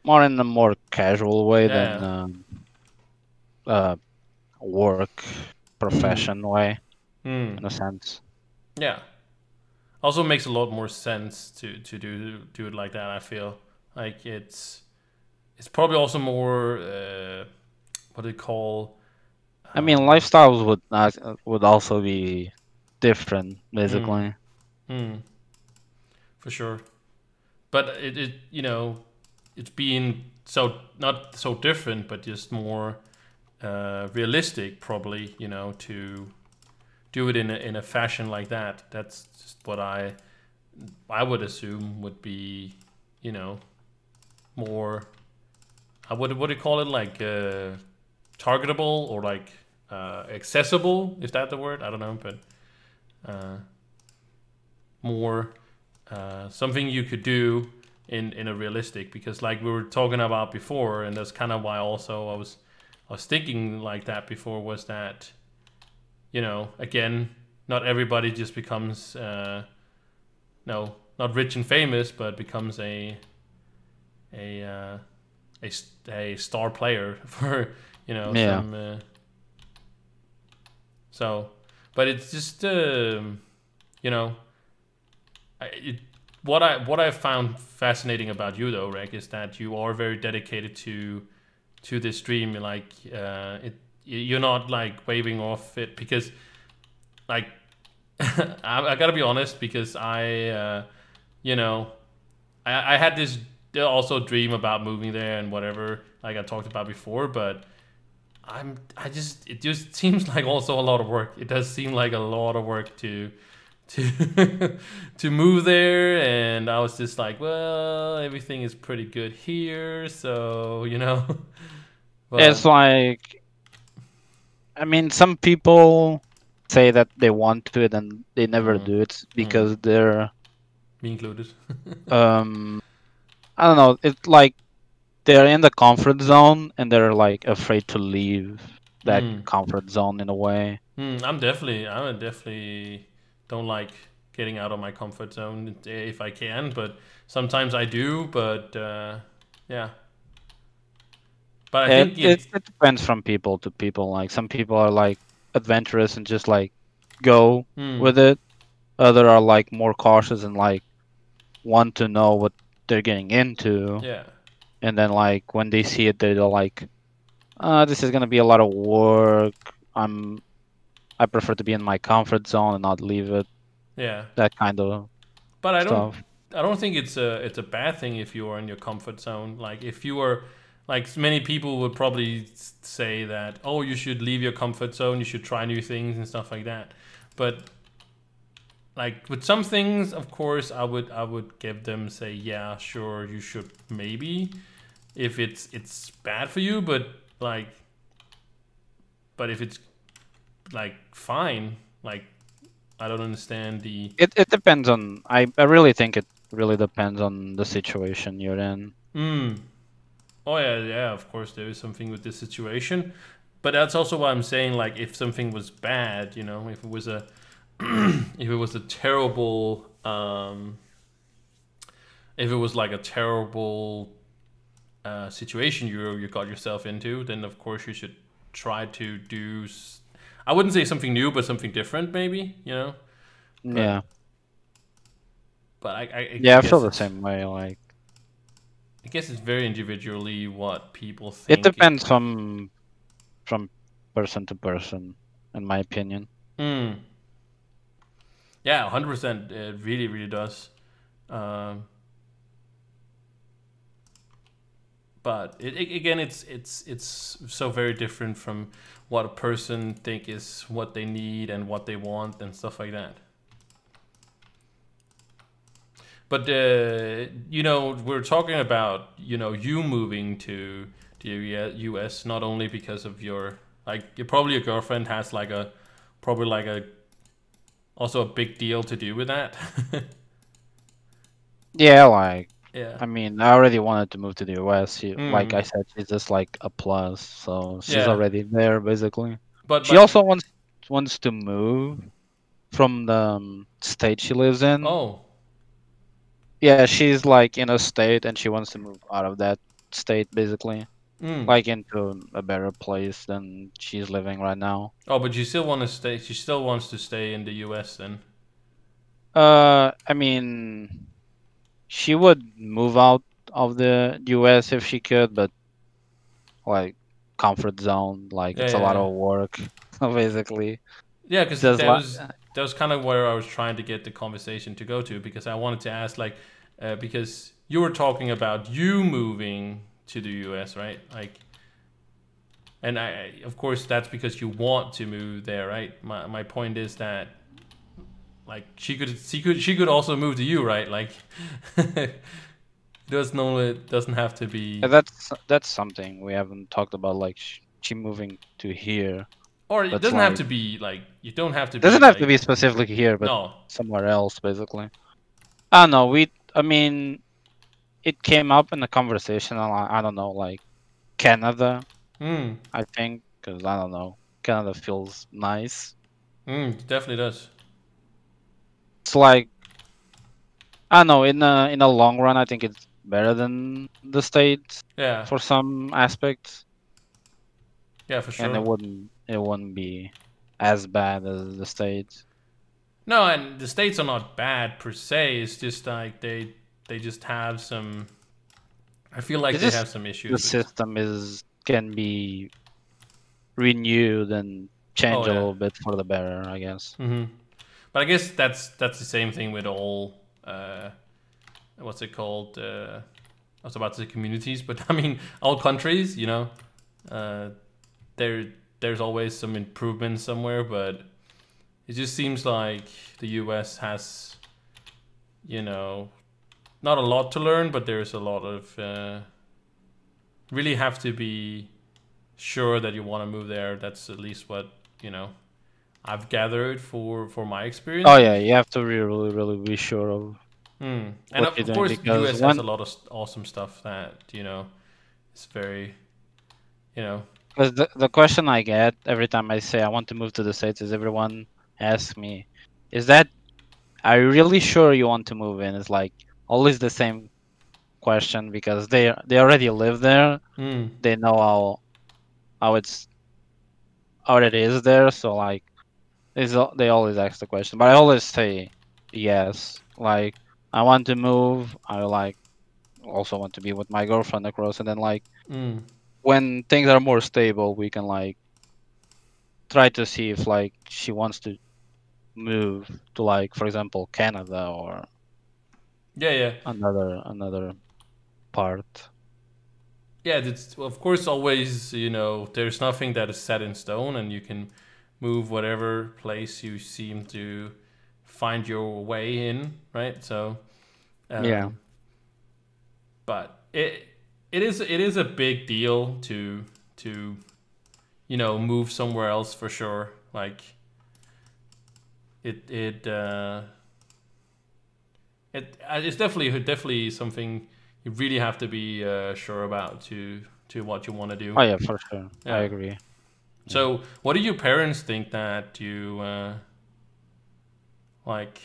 More in a more casual way than yeah. uh work Mm, profession way mm, in a sense. yeah. Also makes a lot more sense to do it like that. I feel like it's probably also more what do you call I mean, um, lifestyles would also be different, mm, basically. mm, for sure. But it it's being so not so different, but just more realistic, probably. To do it in a fashion like that. That's just what I would assume would be, you know, more. What do you call it? Like targetable or like accessible? Is that the word? I don't know, but uh, more something you could do in a realistic, because like we were talking about before, and that's kind of why also I was thinking like that before, was that again, not everybody just becomes no, not rich and famous, but becomes a uh, a star player for Yeah. some so, but it's just you know it, what I found fascinating about you though, Rek, is that you are very dedicated to this dream. Like you're not like waving off it because like I gotta be honest, because you know I had this also dream about moving there and whatever, like I talked about before, but it just seems like also a lot of work. It does seem like a lot of work to to move there, and I was just like, well, everything is pretty good here, so It's but like, I mean, some people say that they want to and they never mm, do it mm, because they're me included. um I don't know, it's like they're in the comfort zone and they're like afraid to leave that mm, comfort zone in a way. I'm definitely don't like getting out of my comfort zone if I can, but sometimes I do. But yeah, but I It, think it it. it depends from people to people. Like some people are like adventurous and just like go Mm, with it. Other are like more cautious and like want to know what they're getting into. yeah, And then like when they see it, they're like, this is gonna be a lot of work. I'm I prefer to be in my comfort zone and not leave it. yeah. That kind of But I don't. stuff. I don't think it's a bad thing if you are in your comfort zone. Like if you are, like many people would probably say that, oh, you should leave your comfort zone. You should try new things and stuff like that. But like with some things, of course, I would give them, say, yeah, sure, you should maybe, if it's bad for you, but like, but if it's like fine, like I don't understand the. It depends on. I really think it really depends on the situation you're in. Mm, oh yeah, yeah. Of course, there is something with this situation, but that's also why I'm saying, like, if something was bad, if it was a if it was a terrible if it was like a terrible situation you got yourself into, then of course you should try to do. I wouldn't say something new, but something different, maybe. But Yeah. I Yeah, I feel guess the it's same way. Like I guess it's very individually what people it think. depends from person to person, in my opinion. Mm, yeah, 100%. It really, really does. Um, but again, it's so very different from what a person think is what they need and what they want and stuff like that. But we're talking about you moving to the U.S. not only because of your, like, probably your girlfriend has like a probably like a also a big deal to do with that. Yeah, like Yeah. I mean, I already wanted to move to the US. Like Mm. I said, she's just like a plus, so she's Yeah. already there basically. But She also wants to move, from the state she lives in. Oh. Yeah, she's like in a state and she wants to move out of that state basically, Mm. like into a better place than she's living right now. Oh, but you still want to stay. She still wants to stay in the U.S. then. I mean, she would move out of the US if she could, but like comfort zone, like Yeah, it's a yeah, lot yeah. of work basically. Yeah, because Just like that was kind of where I was trying to get the conversation to go to, because I wanted to ask, like, because you were talking about you moving to the U.S., right? Like, and of course, that's because you want to move there, right? My point is that, like, she could also move to you, right? Like, it doesn't have to be, that's something we haven't talked about, like she moving to here. or it That's doesn't have like to be like, you don't have to be doesn't have to like, be specifically here, but no. somewhere else basically. I don't know. I mean, it came up in the conversation. I don't know, like Canada, Mm, I think, because I don't know, Canada feels nice. it definitely does. It's like I don't know. In the long run, I think it's better than the states Yeah, for some aspects, yeah, for and sure. it wouldn't be as bad as the states. No, and the states are not bad per se. It's just like they just have some. I feel like It's they just have some the issues with. system is can be renewed and Oh change a yeah. little bit for the better, I guess. But I guess that's the same thing with all. What's it called? I was about to say communities, but I mean all countries. You know, uh, there there's always some improvement somewhere, but it just seems like the U.S. has, you know, not a lot to learn, but there's a lot of really have to be sure that you want to move there. That's at least what, you know, I've gathered for my Oh yeah, experiences. you have to really be sure of And what you're of doing course, the because U.S. has when a lot of awesome stuff that, you know, it's very, you know. because the question I get every time I say I want to move to the states is everyone asks me, is that are you really sure you want to move in? It's like always the same question because they already live there. Mm, They know how it's how it is there. So like they always ask the question, but I always say yes. Like I want to move. I like also want to be with my girlfriend across, and then like mm. when things are more stable, we can like try to see if like she wants to move to like for example Canada or Yeah, yeah. another part. Yeah, it's of course always, you know, there's nothing that is set in stone, and you can move whatever place you seem to find your way in, right? So, Yeah. um, but it is a big deal to you know, move somewhere else for sure. Like it's definitely something you really have to be sure about to what you want to do. Oh yeah, for sure. I Yeah. agree. Yeah. So, what do your parents think that you like?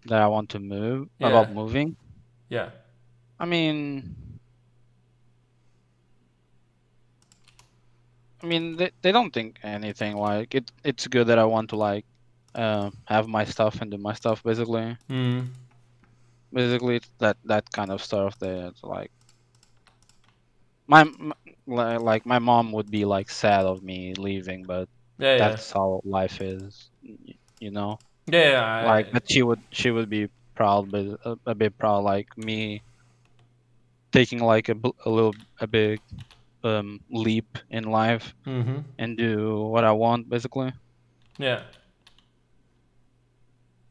That I want to move Yeah, about moving. yeah, I mean, they don't think anything like it. It's good that I want to like have my stuff and do my stuff basically. mm. Basically, it's that kind of stuff that like like my mom would be like sad of me leaving, but Yeah, yeah, that's how life is, you know. yeah, yeah. Like, but she would be proud, but a bit proud, like me taking like a big leap in life Mm-hmm. and do what I want basically. Yeah.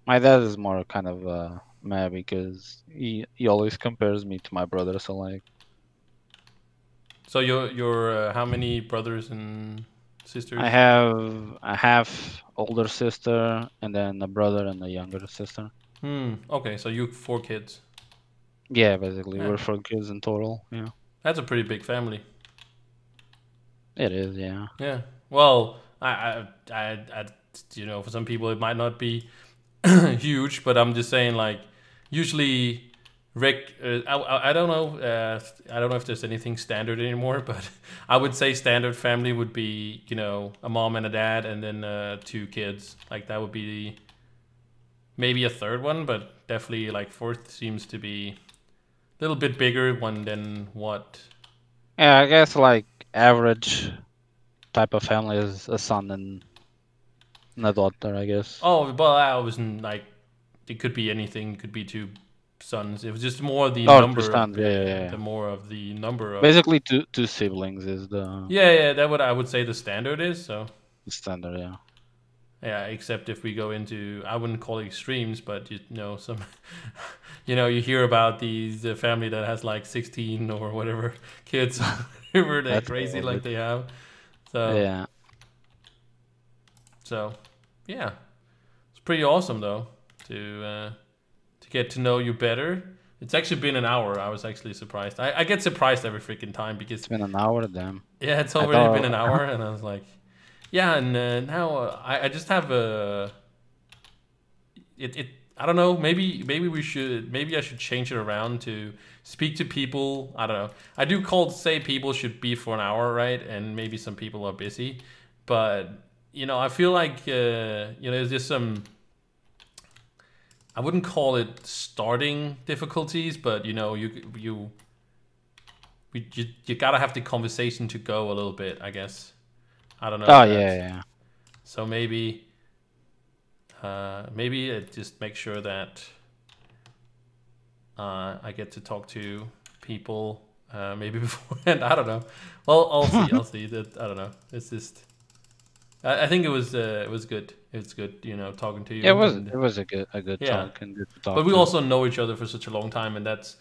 My dad is more kind of mad because he always compares me to my brother. So like So you're how many brothers and I sisters? have a half older sister and then a brother and a younger sister. Hmm. Okay, so you four kids. Yeah, basically Yeah, we're four kids in total. Yeah, that's a pretty big family. it is. Yeah. Yeah. Well, you know, for some people it might not be huge, but I'm just saying like usually I don't know. I don't know if there's anything standard anymore, but I would say standard family would be, you know, a mom and a dad, and then 2 kids. Like that would be maybe a third one, but definitely like fourth seems to be a little bit bigger one than what. Yeah, I guess like average type of family is a son and a daughter, I guess. Oh, well, I wasn't like it could be anything. It could be 2 sons. It was just more the Oh, two number of sons. Yeah, yeah, yeah. the more of the number of. Basically, two siblings is the Yeah, yeah, that what I would say the standard is. So standard. Yeah. yeah, except if we go into, I wouldn't call it extremes, but you know, some, you know, you hear about these family that has like 16 or whatever kids, whatever they're That's a crazy little like bit. they have. So, Yeah. so, yeah, it's pretty awesome though to get to know you better. It's actually been an hour. I was actually surprised. I get surprised every freaking time because It's been an hour, damn. yeah, it's I already been thought an hour, and I was like, yeah, and now I just have a it I don't know. Maybe I should change it around to speak to people. I don't know. I do call say people should be for an hour, right? And maybe some people are busy, but you know I feel like you know there's just some. I wouldn't call it starting difficulties, but you know you gotta have the conversation to go a little bit. I guess I don't know Oh if yeah, that's yeah. so maybe. Maybe just make sure that I get to talk to people maybe beforehand. I don't know. Well, I'll see. I'll see. That I don't know. It's just. I think it was good. It's good, you know, talking to Yeah, you. And it was a good yeah, talk and good to but talk we to. also know each other for such a long time, and that's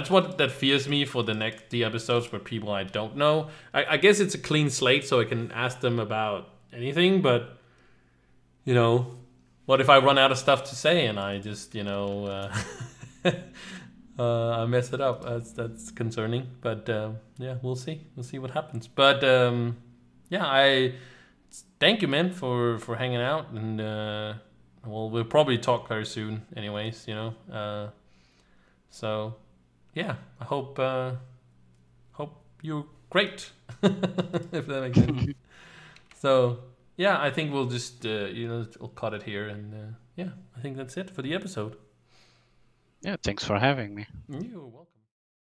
what that fears me for the episodes where people I don't know. I guess it's a clean slate, so I can ask them about anything. But you know, what if I run out of stuff to say and I just, you know, I mess it up? That's concerning. But yeah, we'll see. We'll see what happens. But yeah, I thank you, man, for hanging out, and well, we'll probably talk very soon, anyways. You know, so yeah, I hope you're great, if that makes sense. So yeah, I think we'll just you know we'll cut it here, and yeah, I think that's it for the episode. Yeah, thanks for having me. You're welcome.